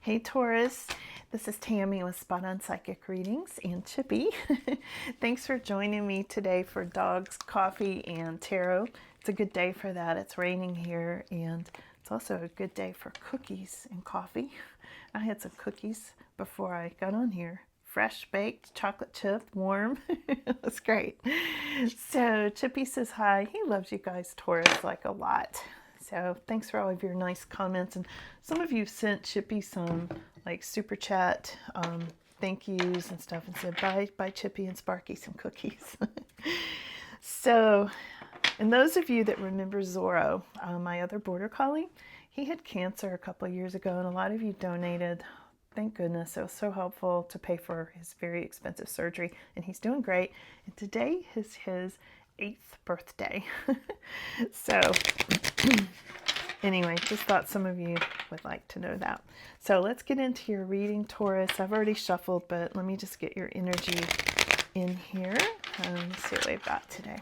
Hey Taurus, this is Tammy with Spot On Psychic Readings and Chippy. Thanks for joining me today for dogs, coffee, and tarot. It's a good day for that. It's raining here, and it's also a good day for cookies and coffee. I had some cookies before I got on here. Fresh baked, chocolate chip, warm. It was great. So Chippy says hi. He loves you guys, Taurus, like a lot. So thanks for all of your nice comments, and some of you sent Chippy some like super chat thank yous and stuff, and said buy Chippy and Sparky some cookies. So, and those of you that remember Zorro, my other border collie, he had cancer a couple of years ago, and a lot of you donated. Thank goodness. It was so helpful to pay for his very expensive surgery, and he's doing great. And today is his 8th birthday. So anyway, just thought some of you would like to know that. So let's get into your reading, Taurus. I've already shuffled, but let me just get your energy in here. Let's see what we've got today.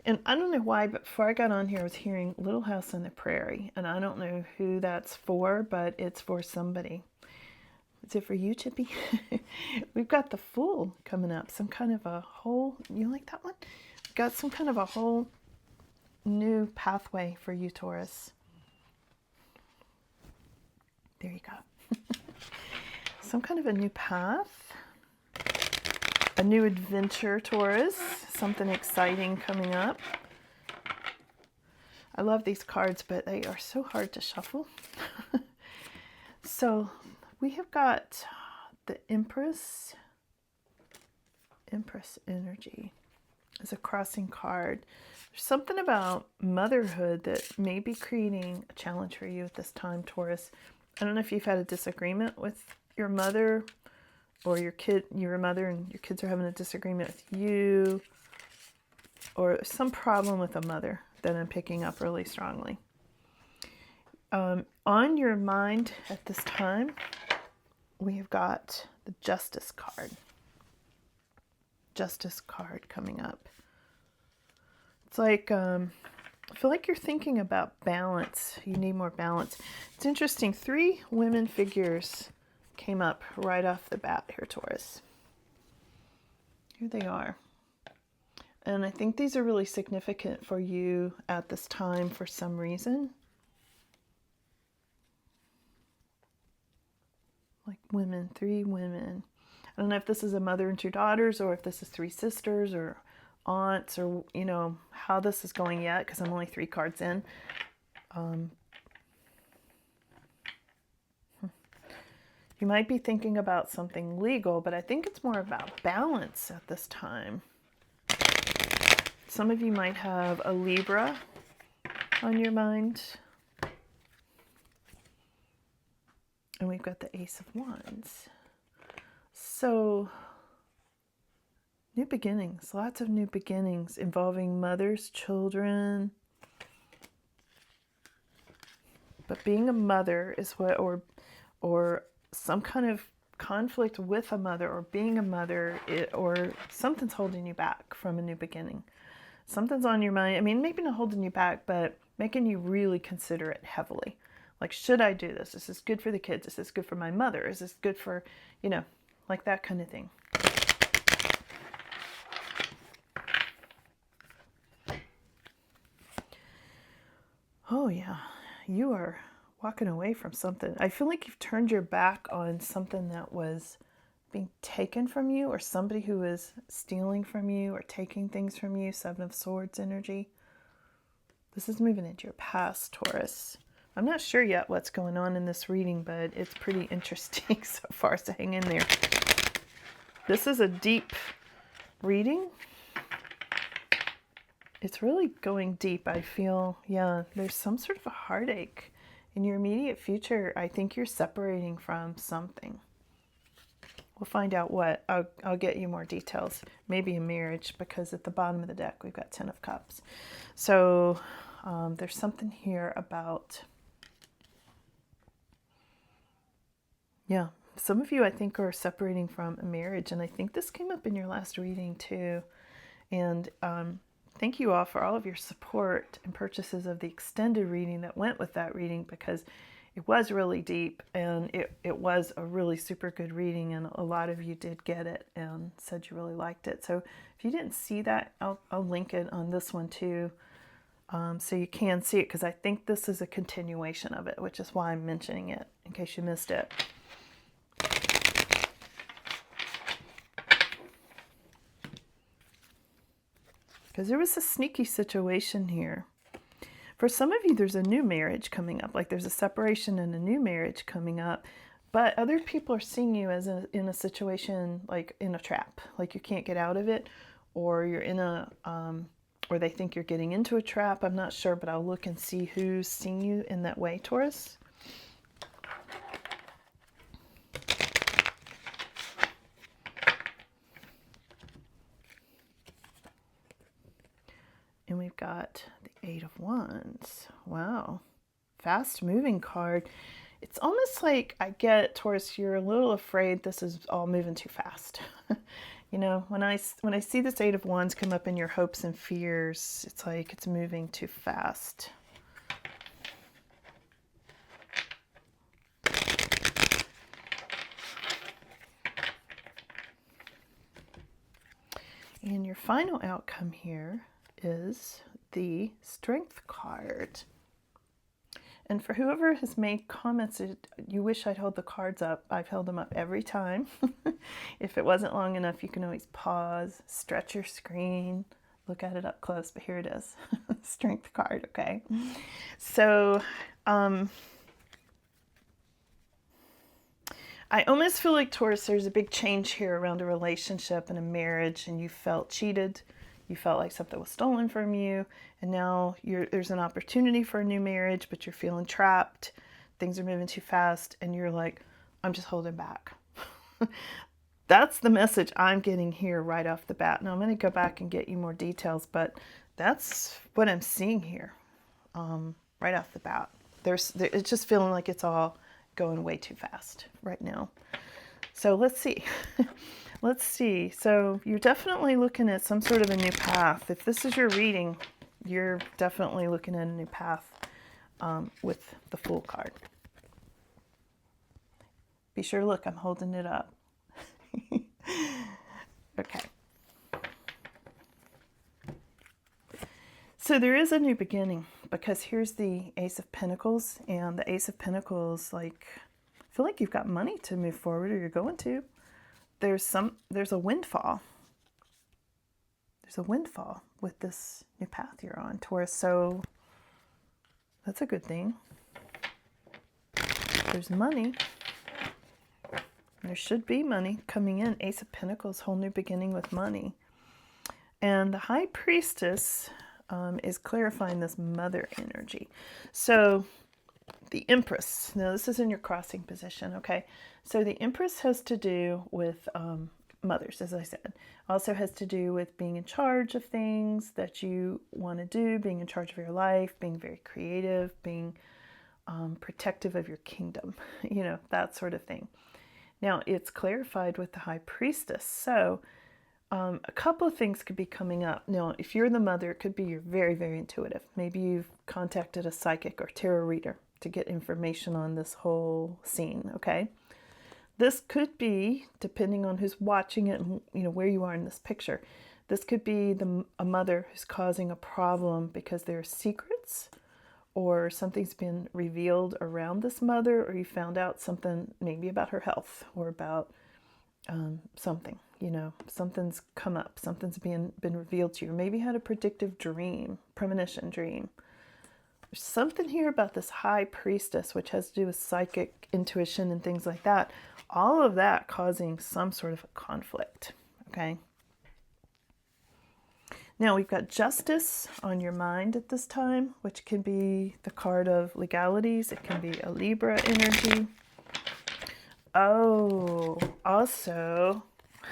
And I don't know why, but before I got on here, I was hearing Little House on the Prairie. And I don't know who that's for, but it's for somebody. Is it for you, Chippy? We've got the Fool coming up. Some kind of a whole, you like that one? We've got some kind of a whole new pathway for you, Taurus. There you go. Some kind of a new path. A new adventure, Taurus. Something exciting coming up. I love these cards, but they are so hard to shuffle. So we have got the Empress energy as a crossing card. There's something about motherhood that may be creating a challenge for you at this time, Taurus. I don't know if you've had a disagreement with your mother, or your mother and your kids are having a disagreement with you, or some problem with a mother that I'm picking up really strongly. On your mind at this time, we have got the Justice card. Justice card coming up. It's like, I feel like you're thinking about balance. You need more balance. It's interesting. 3 women figures came up right off the bat here, Taurus. Here they are. And I think these are really significant for you at this time for some reason. Like women, 3 women. I don't know if this is a mother and 2 daughters, or if this is 3 sisters or aunts, or you know how this is going yet, because I'm only 3 cards in. You might be thinking about something legal, but I think it's more about balance at this time. Some of you might have a Libra on your mind. And we've got the Ace of Wands. So, new beginnings, lots of new beginnings involving mothers, children. But being a mother is what, or some kind of conflict with a mother, or being a mother, or something's holding you back from a new beginning. Something's on your mind. I mean, maybe not holding you back, but making you really consider it heavily. Like, should I do this? Is this good for the kids? Is this good for my mother? Is this good for, you know, like that kind of thing. Oh, yeah. You are walking away from something. I feel like you've turned your back on something that was being taken from you, or somebody who is stealing from you or taking things from you. 7 of Swords energy. This is moving into your past, Taurus. I'm not sure yet what's going on in this reading, but it's pretty interesting so far, so hang in there. This is a deep reading. It's really going deep, I feel. Yeah, there's some sort of a heartache in your immediate future. I think you're separating from something. We'll find out what. I'll get you more details. Maybe a marriage, because at the bottom of the deck we've got 10 of Cups. So there's something here about, yeah, some of you I think are separating from a marriage, and I think this came up in your last reading too. And thank you all for all of your support and purchases of the extended reading that went with that reading, because it was really deep, and it was a really super good reading, and a lot of you did get it and said you really liked it. So if you didn't see that, I'll link it on this one too, so you can see it, because I think this is a continuation of it, which is why I'm mentioning it, in case you missed it. Because there was a sneaky situation here. For some of you, there's a new marriage coming up, like there's a separation and a new marriage coming up, but other people are seeing you as in a situation, like in a trap, like you can't get out of it, or you're in a, or they think you're getting into a trap. I'm not sure, but I'll look and see who's seeing you in that way, Taurus. And we've got the Eight of Wands. Wow. Fast moving card. It's almost like I get, Taurus, you're a little afraid this is all moving too fast. You know, when I see this Eight of Wands come up in your hopes and fears, it's like it's moving too fast. And your final outcome here is the Strength card. And for whoever has made comments that you wish I'd hold the cards up, I've held them up every time. If it wasn't long enough, you can always pause, stretch your screen, look at it up close, but here it is. Strength card, okay? So, I almost feel like, Taurus, there's a big change here around a relationship and a marriage, and you felt cheated. You felt like something was stolen from you, and now there's an opportunity for a new marriage, but you're feeling trapped. Things are moving too fast, and you're like, I'm just holding back. That's the message I'm getting here right off the bat. Now, I'm going to go back and get you more details, but that's what I'm seeing here right off the bat. It's just feeling like it's all going way too fast right now. So let's see. Let's see. So you're definitely looking at some sort of a new path. If this is your reading, you're definitely looking at a new path with the Fool card. Be sure to look. I'm holding it up. Okay. So there is a new beginning, because here's the Ace of Pentacles, and the Ace of Pentacles, like, I feel like you've got money to move forward, or you're going to. There's a windfall. There's a windfall with this new path you're on, Taurus. So that's a good thing. There's money. There should be money coming in. Ace of Pentacles, whole new beginning with money. And the High Priestess is clarifying this mother energy. So the Empress, now this is in your crossing position, okay? So the Empress has to do with mothers, as I said. Also has to do with being in charge of things that you want to do, being in charge of your life, being very creative, being protective of your kingdom, you know, that sort of thing. Now, it's clarified with the High Priestess. So a couple of things could be coming up. Now, if you're the mother, it could be you're very, very intuitive. Maybe you've contacted a psychic or tarot reader to get information on this whole scene, okay? This could be, depending on who's watching it and you know where you are in this picture, this could be a mother who's causing a problem because there are secrets, or something's been revealed around this mother, or you found out something maybe about her health, or about something, you know, something's come up, something's been revealed to you, or maybe had a predictive dream, premonition dream. There's something here about this High Priestess, which has to do with psychic intuition and things like that. All of that causing some sort of a conflict, okay? Now we've got Justice on your mind at this time, which can be the card of legalities. It can be a Libra energy. Oh, also,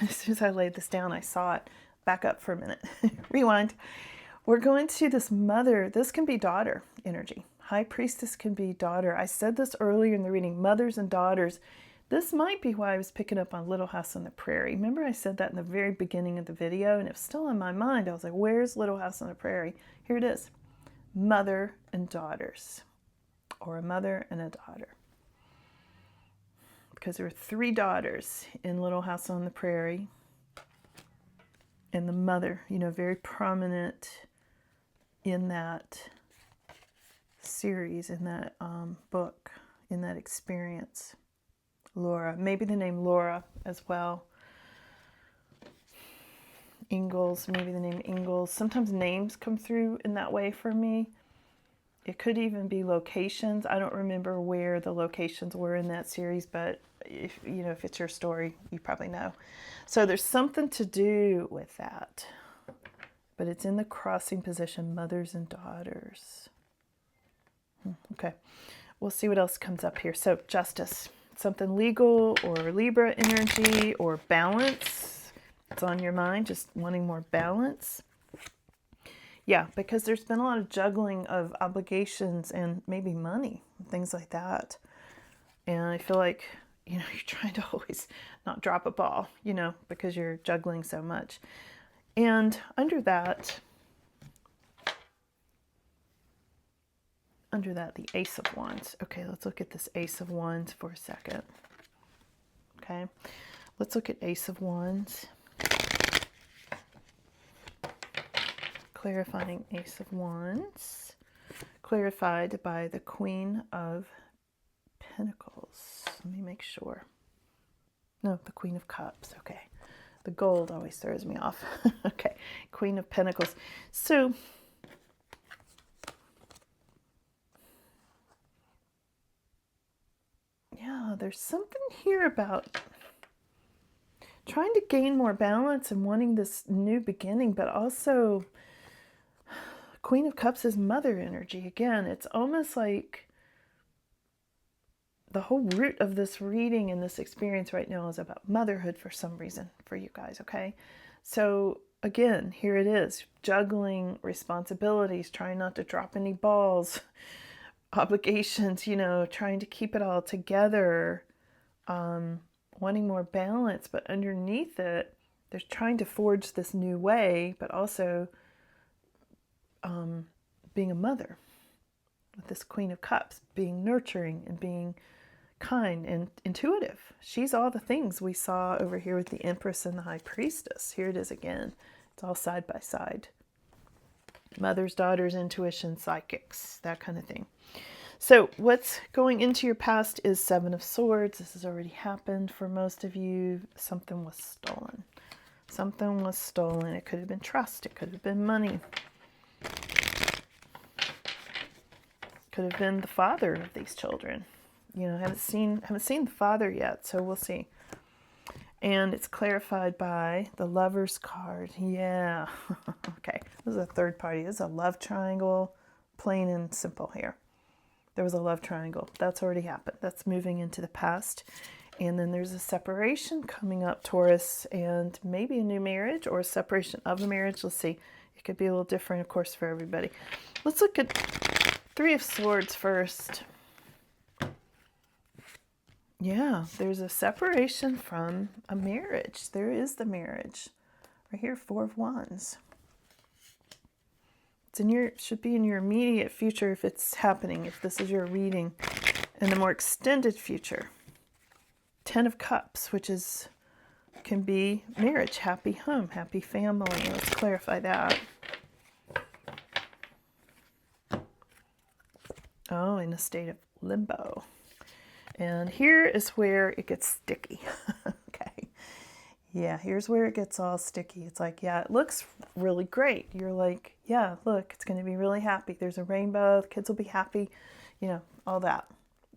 as soon as I laid this down, I saw it. Back up for a minute. Rewind. We're going to this mother. This can be daughter energy. High Priestess can be daughter. I said this earlier in the reading, mothers and daughters. This might be why I was picking up on Little House on the Prairie. Remember I said that in the very beginning of the video, and it was still in my mind. I was like, where's Little House on the Prairie? Here it is. Mother and daughters. or a mother and a daughter. Because there were 3 daughters in Little House on the Prairie. And the mother, very prominent in that series, in that book, in that experience. Laura, maybe the name Laura as well. Ingalls, maybe the name Ingalls. Sometimes names come through in that way for me. It could even be locations. I don't remember where the locations were in that series, but if it's your story, you probably know. So there's something to do with that. But it's in the crossing position, mothers and daughters. Okay, we'll see what else comes up here. So justice, something legal or Libra energy or balance. It's on your mind, just wanting more balance. Yeah, because there's been a lot of juggling of obligations and maybe money, things like that. And I feel like, you're trying to always not drop a ball, because you're juggling so much. And under that, the Ace of Wands. Okay, let's look at this Ace of Wands for a second. Okay, let's look at Ace of Wands. Clarifying Ace of Wands. Clarified by the Queen of Pentacles. Let me make sure. No, the Queen of Cups. Okay. The gold always throws me off. Okay. Queen of Pentacles. So, yeah, there's something here about trying to gain more balance and wanting this new beginning, but also Queen of Cups is mother energy. Again, it's almost like the whole root of this reading and this experience right now is about motherhood for some reason for you guys, okay? So again, here it is, juggling responsibilities, trying not to drop any balls, obligations, trying to keep it all together, wanting more balance, but underneath it, there's trying to forge this new way, but also being a mother with this Queen of Cups, being nurturing and being kind and intuitive. She's all the things we saw over here with the Empress and the High Priestess. Here it is again. It's all side by side. Mothers, daughters, intuition, psychics, that kind of thing. So what's going into your past is 7 of Swords. This has already happened for most of you. Something was stolen. Something was stolen. It could have been trust. It could have been money. Could have been the father of these children. Haven't seen the father yet, so we'll see. And it's clarified by the Lover's card. Yeah. Okay. This is a third party. This is a love triangle, plain and simple here. There was a love triangle. That's already happened. That's moving into the past. And then there's a separation coming up, Taurus, and maybe a new marriage or a separation of a marriage. Let's see. It could be a little different, of course, for everybody. Let's look at 3 of Swords first. Yeah, there's a separation from a marriage. There is the marriage. Right here, 4 of Wands. Should be in your immediate future if it's happening, if this is your reading. In the more extended future, 10 of Cups, which can be marriage, happy home, happy family. Let's clarify that. Oh, in a state of limbo. And here is where it gets sticky. Okay. Yeah, here's where it gets all sticky. It's like, yeah, it looks really great. You're like, yeah, look, it's going to be really happy. There's a rainbow. The kids will be happy, all that.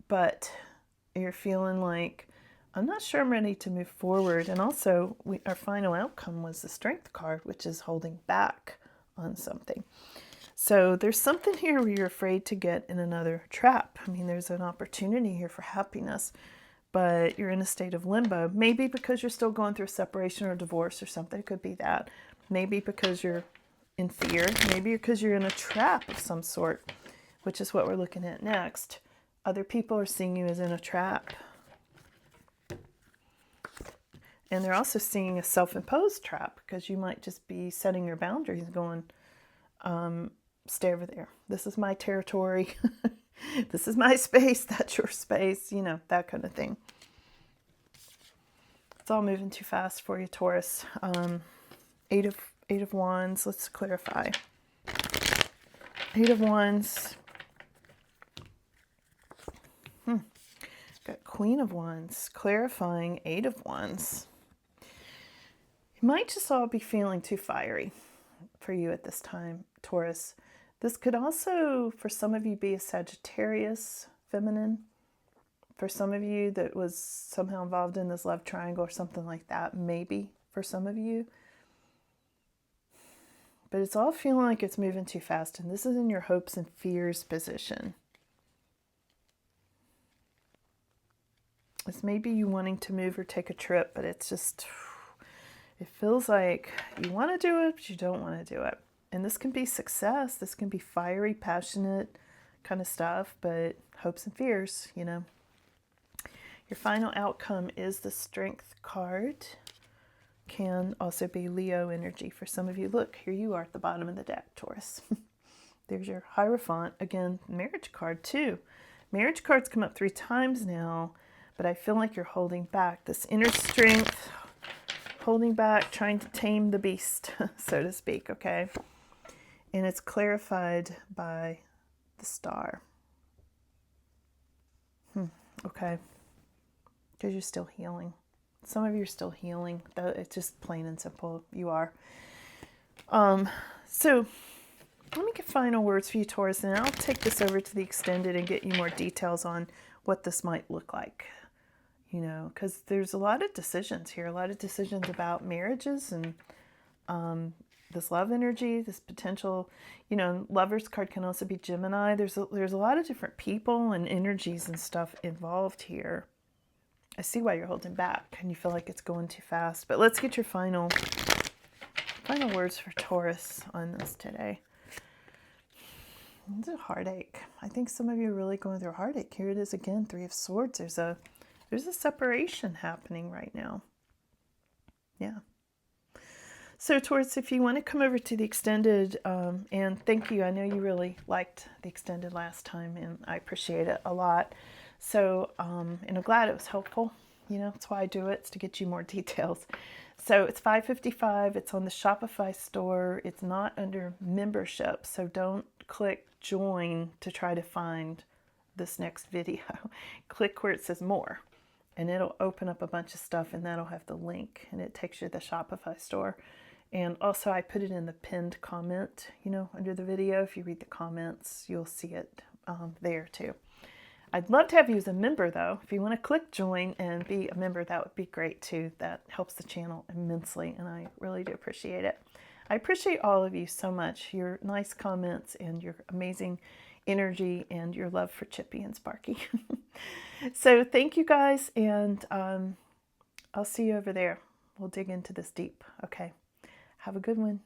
But you're feeling like, I'm not sure I'm ready to move forward. And also, our final outcome was the Strength card, which is holding back on something. So there's something here where you're afraid to get in another trap. I mean, there's an opportunity here for happiness, but you're in a state of limbo. Maybe because you're still going through a separation or divorce or something. It could be that. Maybe because you're in fear. Maybe because you're in a trap of some sort, which is what we're looking at next. Other people are seeing you as in a trap. And they're also seeing a self-imposed trap because you might just be setting your boundaries going, stay over there. This is my territory. This is my space, that's your space, you know, that kind of thing. It's all moving too fast for you, Taurus. Eight of Wands, let's clarify. Eight of Wands. Got Queen of Wands, clarifying Eight of Wands. It might just all be feeling too fiery for you at this time, Taurus. This could also, for some of you, be a Sagittarius feminine. For some of you that was somehow involved in this love triangle or something like that, maybe for some of you. But it's all feeling like it's moving too fast, and this is in your hopes and fears position. It's maybe you wanting to move or take a trip, but it's just, it feels like you want to do it, but you don't want to do it. And this can be success. This can be fiery, passionate kind of stuff, but hopes and fears, you know. Your final outcome is the Strength card. Can also be Leo energy for some of you. Look, here you are at the bottom of the deck, Taurus. There's your Hierophant. Again, marriage card too. Marriage cards come up 3 times now, but I feel like you're holding back. This inner strength, holding back, trying to tame the beast, so to speak, okay? And it's clarified by the Star. Okay. Because you're still healing. Some of you are still healing. It's just plain and simple. You are. So let me get final words for you, Taurus, and I'll take this over to the extended and get you more details on what this might look like. You know, because there's a lot of decisions here, a lot of decisions about marriages and this love energy, this potential, you know, Lover's card can also be Gemini. There's a lot of different people and energies and stuff involved here. I see why you're holding back and you feel like it's going too fast. But let's get your final words for Taurus on this today. It's a heartache. I think some of you are really going through a heartache. Here it is again, 3 of Swords. There's a separation happening right now. Yeah. So Taurus, if you want to come over to the extended, and thank you. I know you really liked the extended last time, and I appreciate it a lot. So, and I'm glad it was helpful. You know, that's why I do it. It's to get you more details. So it's $5.55. It's on the Shopify store. It's not under membership. So don't click join to try to find this next video. Click where it says more, and it'll open up a bunch of stuff, and that'll have the link, and it takes you to the Shopify store. And also I put it in the pinned comment, you know, under the video. If you read the comments, you'll see it there too. I'd love to have you as a member though. If you want to click join and be a member, that would be great too. That helps the channel immensely, and I really do appreciate it. I appreciate all of you so much, your nice comments and your amazing energy and your love for Chippy and Sparky. So thank you guys, and I'll see you over there. We'll dig into this deep. Okay. Have a good one.